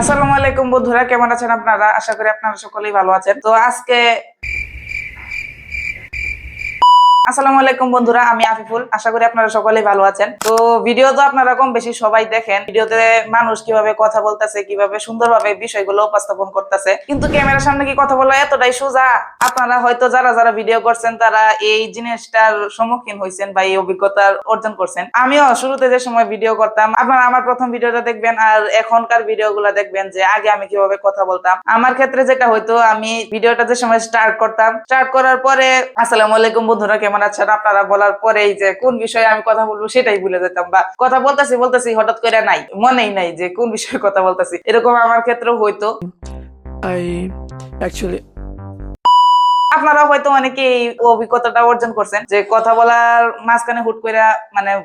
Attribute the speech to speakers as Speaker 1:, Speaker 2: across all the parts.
Speaker 1: আসসালামু আলাইকুম বন্ধুরা, কেমন আছেন আপনারা? আশা করি আপনারা সকলেই ভালো আছেন। তো আজকে আসসালামু আলাইকুম বন্ধুরা, আমি আফিফুল। আশা করি আপনারা সকলেই ভালো আছেন। তো ভিডিও তো আপনারা কম বেশি সবাই দেখেন। ভিডিওতে মানুষ কিভাবে কথা বলতেছে, কিভাবে সুন্দরভাবে বিষয়গুলো উপস্থাপন করতেছে, কিন্তু ক্যামেরার সামনে কি কথা বলা এতটাই সোজা? আপনারা হয়তো যারা যারা ভিডিও করছেন তারা এই জিনিসটার সম্মুখীন হয়েছেন বা এই অভিজ্ঞতা অর্জন করছেন। আমিও শুরুতে যে সময় ভিডিও করতাম, আপনারা আমার প্রথম ভিডিওটা দেখবেন আর এখনকার ভিডিওগুলো দেখবেন যে আগে আমি কিভাবে কথা বলতাম। আমার ক্ষেত্রে যেটা হয়তো, আমি ভিডিওটা যে সময় স্টার্ট করতাম, স্টার্ট করার পরে আসসালামু আলাইকুম বন্ধুরা কেমন আছেন আপনারা বলার পরেই যে কোন বিষয়ে আমি কথা বলবো সেটাই ভুলে যেতাম, বা কথা বলতেছি হঠাৎ করে নাই, মনেই নাই যে কোন বিষয়ে কথা বলতেছি। এরকম আমার ক্ষেত্রেও হয়তো।
Speaker 2: I actually
Speaker 1: আপনারা হয়তো অনেকে এই অভিজ্ঞতাটা অর্জন করছেন যে কথা বলার মাঝখানে হুট করে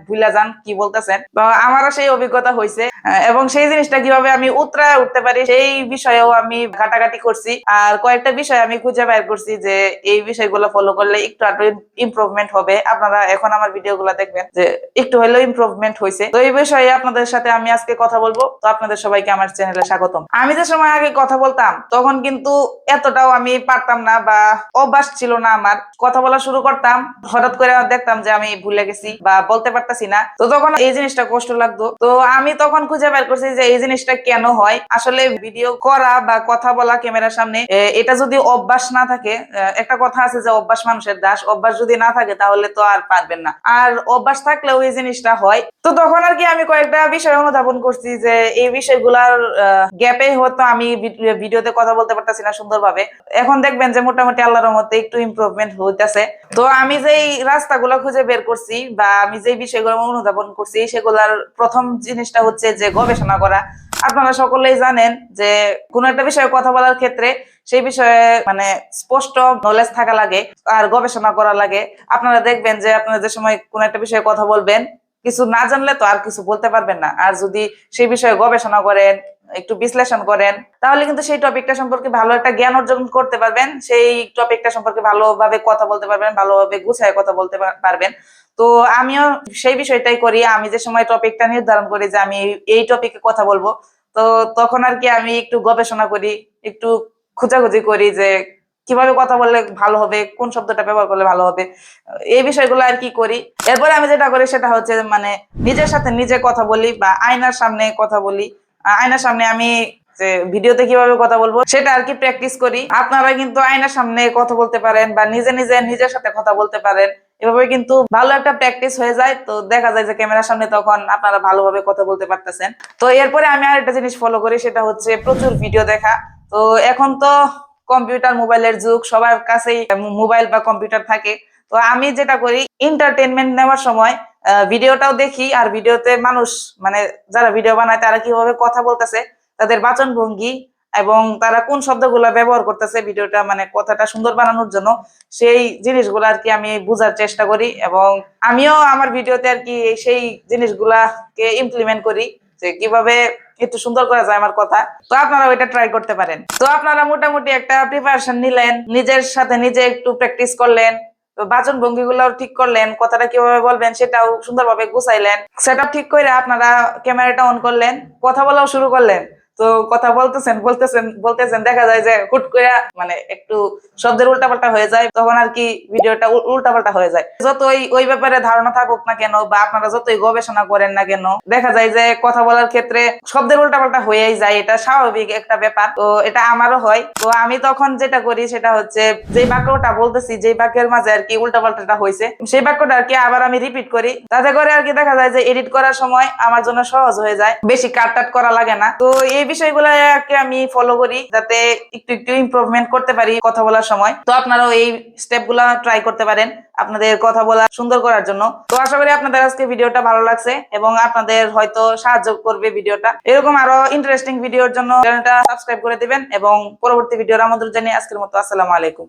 Speaker 1: ভুলে যান কি বলতেছেন। তো আমারও সেই অভিজ্ঞতা হয়েছে, এবং সেই জিনিসটা কিভাবে আমি উতরায় উঠতে পারি সেই বিষয়েও আমি ঘাটাঘাটি করছি। আর কয়েকটা বিষয় আমি খুঁজে বের করছি যে এই বিষয়গুলো ফলো করলে একটু আরো ইমপ্রুভমেন্ট হবে। আপনারা এখন আমার ভিডিওগুলো দেখবেন যে একটু হলেও ইমপ্রুভমেন্ট হয়েছে। তো এই বিষয়ে আপনাদের সাথে আমি আজকে কথা বলবো। তো আপনাদের সবাইকে আমার চ্যানেলে স্বাগতম। আমি যে সময় আগে কথা বলতাম তখন কিন্তু এতটাও আমি পারতাম না, বা অভ্যাস ছিল না আমার। কথা বলা শুরু করতাম, হঠাৎ করে দেখতাম যে আমি ভুলে গেছি বা বলতে পারতাছি না। তো তখন এই জিনিসটা কষ্ট লাগতো। তো আমি তখন খুঁজে বের করছি যে এই জিনিসটা কেন হয়। আসলে ভিডিও করা বা কথা বলা ক্যামেরার সামনে, এটা যদি অভ্যাস না থাকে, একটা কথা আছে যে অভ্যাস মানুষের দাস, অভ্যাস যদি না থাকে তাহলে তো আর পারবেন না। আর অভ্যাস থাকলেও এই জিনিসটা হয়। তো তখন আর কি আমি কয়েকটা বিষয় অনুধাবন করছি যে এই বিষয়গুলার গ্যাপে হয়তো আমি ভিডিওতে কথা বলতে পারতাছি না সুন্দরভাবে। এখন দেখবেন যে মোটামুটি আল্লাহর রহমতে একটু ইমপ্রুভমেন্ট হইতেছে। তো আমি যেই রাস্তাগুলো খুঁজে বের করছি বা আমি যেই বিষয়গুলো অনুধাবন করছি সেগুলার প্রথম জিনিসটা হচ্ছে যে গবেষণা করা। আপনারা সকলেই জানেন যে কোনো একটা বিষয়ে কথা বলার ক্ষেত্রে সেই বিষয়ে স্পষ্ট নলেজ থাকা লাগে আর গবেষণা করা লাগে। আপনারা দেখবেন যে আপনারা যে সময় কোনো একটা বিষয়ে কথা বলবেন, কিছু না জানলে তো আর কিছু বলতে পারবেন না। আর যদি সেই বিষয়ে গবেষণা করেন, একটু বিশ্লেষণ করেন, তাহলে কিন্তু সেই টপিকটা সম্পর্কে ভালো একটা জ্ঞান অর্জন করতে পারবেন। সেই টপিকটা সম্পর্কে ভালোভাবে কথা বলতে পারবেন, ভালোভাবে গুছায় কথা বলতে পারবেন। তো আমিও সেই বিষয়টাই করি। আমি যে সময় টপিকটা নির্ধারণ করি যে আমি এই টপিকে কথা বলবো, তো তখন আর কি আমি একটু গবেষণা করি, একটু খোঁজাখুঁজি করি যে কিভাবে কথা বললে ভালো হবে, কোন শব্দটা ব্যবহার করলে ভালো হবে, এই বিষয়গুলো আর কি করি। এরপরে আমি যেটা করি সেটা হচ্ছে নিজের সাথে নিজে কথা বলি বা আয়নার সামনে কথা বলি। আয়নার সামনে আমি যে ভিডিওতে কিভাবে কথা বলবো সেটা আর কি প্র্যাকটিস করি। আপনারা কিন্তু আয়নার সামনে কথা বলতে পারেন বা নিজে নিজে নিজের সাথে কথা বলতে পারেন। এভাবে কিন্তু ভালো একটা প্র্যাকটিস হয়ে যায়। তো দেখা যায় যে ক্যামেরার সামনে তখন আপনারা ভালোভাবে কথা বলতে পারতেছেন। তো এরপরে আমি আরেকটা জিনিস ফলো করি, সেটা হচ্ছে প্রচুর ভিডিও দেখা। তো এখন তো কম্পিউটার মোবাইলের যুগ, সবার কাছেই মোবাইল বা কম্পিউটার থাকে। তো আমি যেটা করি, এন্টারটেনমেন্ট নেওয়ার সময় ভিডিওটাও দেখি। আর ভিডিওতে মানুষ যারা ভিডিও বানায় তারা কিভাবে কথা বলতেছে, তাদের বাচন ভঙ্গি এবং তারা কোন শব্দগুলা ব্যবহার করতেছে ভিডিওটা কথাটা সুন্দর বানানোর জন্য, সেই জিনিসগুলো আর কি আমি বুঝার চেষ্টা করি। এবং আমিও আমার ভিডিওতে আর কি সেই জিনিসগুলাকে ইমপ্লিমেন্ট করি যে কিভাবে একটু সুন্দর করা যায় আমার কথা। তো আপনারা ওইটা ট্রাই করতে পারেন। তো আপনারা মোটামুটি একটা প্রিপারেশন নিলেন, নিজের সাথে নিজে একটু প্র্যাকটিস করলেন, তো বাচন ভঙ্গি গুলাও ঠিক করলেন, কথাটা কিভাবে বলবেন সেটাও সুন্দরভাবে গুছাইলেন, সেটা ঠিক করে আপনারা ক্যামেরাটা অন করলেন, কথা বলাও শুরু করলেন। তো কথা বলতেছেন দেখা যায় যে হুট করে একটু শব্দের উল্টাপাল্টা হয়ে যায়, তখন আর কি ভিডিওটা উল্টাপাল্টা হয়ে যায়। যতই ওই ব্যাপারে ধারণা থাকুক না কেন বা আপনারা যতই গবেষণা করেন না কেন, দেখা যায় যে কথা বলার ক্ষেত্রে শব্দের উল্টাপাল্টা হয়েই যায়। এটা স্বাভাবিক একটা ব্যাপার। তো এটা আমারও হয়। তো আমি তখন যেটা করি সেটা হচ্ছে, যে বাক্যটা বলতেছি, যে বাক্যের মাঝে আর কি উল্টাপাল্টাটা হয়েছে, সেই বাক্যটা আর কি আবার আমি রিপিট করি। তাতে করে আর কি দেখা যায় যে এডিট করার সময় আমার জন্য সহজ হয়ে যায়, বেশি কাট করা লাগে না। তো এই বিষয়গুলোকে আমি ফলো করি যাতে একটু একটু ইমপ্রুভমেন্ট করতে পারি কথা বলার সময়। তো আপনারাও এই স্টেপ গুলা ট্রাই করতে পারেন আপনাদের কথা বলা সুন্দর করার জন্য। তো আশা করি আপনাদের আজকে ভিডিওটা ভালো লাগছে এবং আপনাদের হয়তো সাহায্য করবে ভিডিওটা। এরকম আরো ইন্টারেস্টিং ভিডিওর জন্য চ্যানেলটা সাবস্ক্রাইব করে দিবেন এবং পরবর্তী ভিডিওর আমন্ত্রণ জানিয়ে আজকের মতো আসসালামু আলাইকুম।